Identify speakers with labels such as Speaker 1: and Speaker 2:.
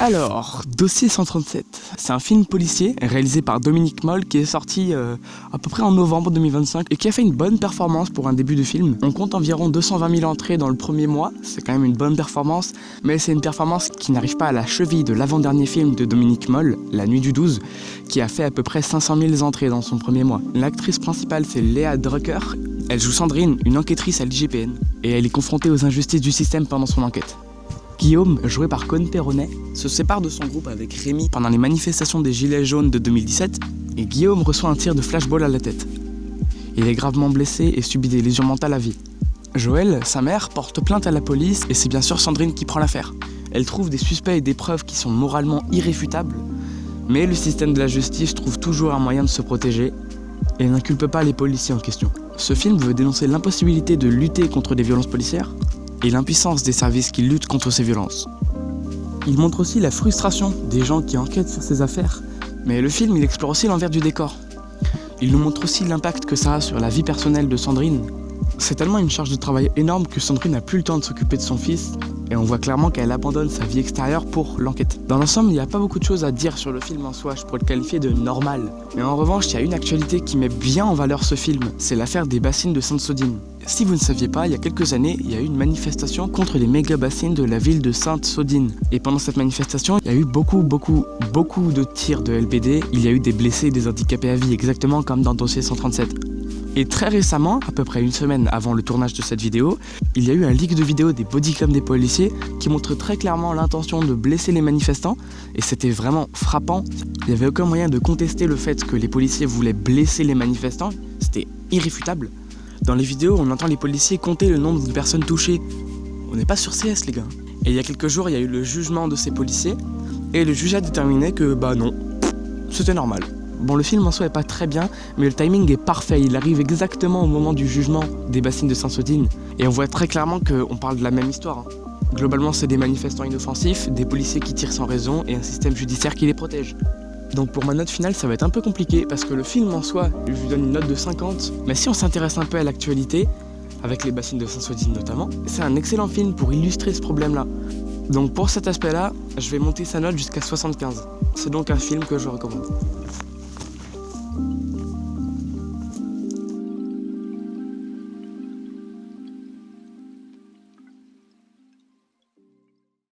Speaker 1: Alors, Dossier 137, c'est un film policier réalisé par Dominique Moll qui est sorti à peu près en novembre 2025 et qui a fait une bonne performance pour un début de film. On compte environ 220 000 entrées dans le premier mois, c'est quand même une bonne performance, mais c'est une performance qui n'arrive pas à la cheville de l'avant-dernier film de Dominique Moll, La Nuit du 12, qui a fait à peu près 500 000 entrées dans son premier mois. L'actrice principale c'est Léa Drucker, elle joue Sandrine, une enquêtrice à l'IGPN, et elle est confrontée aux injustices du système pendant son enquête. Guillaume, joué par Cône Perronnet, se sépare de son groupe avec Rémi pendant les manifestations des Gilets jaunes de 2017 et Guillaume reçoit un tir de flashball à la tête. Il est gravement blessé et subit des lésions mentales à vie. Joël, sa mère, porte plainte à la police et c'est bien sûr Sandrine qui prend l'affaire. Elle trouve des suspects et des preuves qui sont moralement irréfutables, mais le système de la justice trouve toujours un moyen de se protéger et n'inculpe pas les policiers en question. Ce film veut dénoncer l'impossibilité de lutter contre des violences policières et l'impuissance des services qui luttent contre ces violences. Il montre aussi la frustration des gens qui enquêtent sur ces affaires, mais le film il explore aussi l'envers du décor. Il nous montre aussi l'impact que ça a sur la vie personnelle de Sandrine. C'est tellement une charge de travail énorme que Sandrine n'a plus le temps de s'occuper de son fils, et on voit clairement qu'elle abandonne sa vie extérieure pour l'enquête. Dans l'ensemble, il n'y a pas beaucoup de choses à dire sur le film en soi, je pourrais le qualifier de normal. Mais en revanche, il y a une actualité qui met bien en valeur ce film, c'est l'affaire des bassines de Sainte-Soudine. Si vous ne saviez pas, il y a quelques années, il y a eu une manifestation contre les méga bassines de la ville de Sainte-Soudine. Et pendant cette manifestation, il y a eu beaucoup de tirs de LBD, il y a eu des blessés et des handicapés à vie, exactement comme dans Dossier 137. Et très récemment, à peu près une semaine avant le tournage de cette vidéo, il y a eu un leak de vidéo des bodycams des policiers qui montre très clairement l'intention de blesser les manifestants et c'était vraiment frappant. Il n'y avait aucun moyen de contester le fait que les policiers voulaient blesser les manifestants, c'était irréfutable. Dans les vidéos, on entend les policiers compter le nombre de personnes touchées. On n'est pas sur CS les gars. Et il y a quelques jours, il y a eu le jugement de ces policiers et le juge a déterminé que non, c'était normal. Bon, le film en soi est pas très bien, mais le timing est parfait. Il arrive exactement au moment du jugement des bassines de Sainte-Soudine. Et on voit très clairement qu'on parle de la même histoire. Globalement, c'est des manifestants inoffensifs, des policiers qui tirent sans raison et un système judiciaire qui les protège. Donc pour ma note finale, ça va être un peu compliqué parce que le film en soi, je lui donne une note de 50. Mais si on s'intéresse un peu à l'actualité, avec les bassines de Sainte-Soudine notamment, c'est un excellent film pour illustrer ce problème-là. Donc pour cet aspect-là, je vais monter sa note jusqu'à 75. C'est donc un film que je recommande.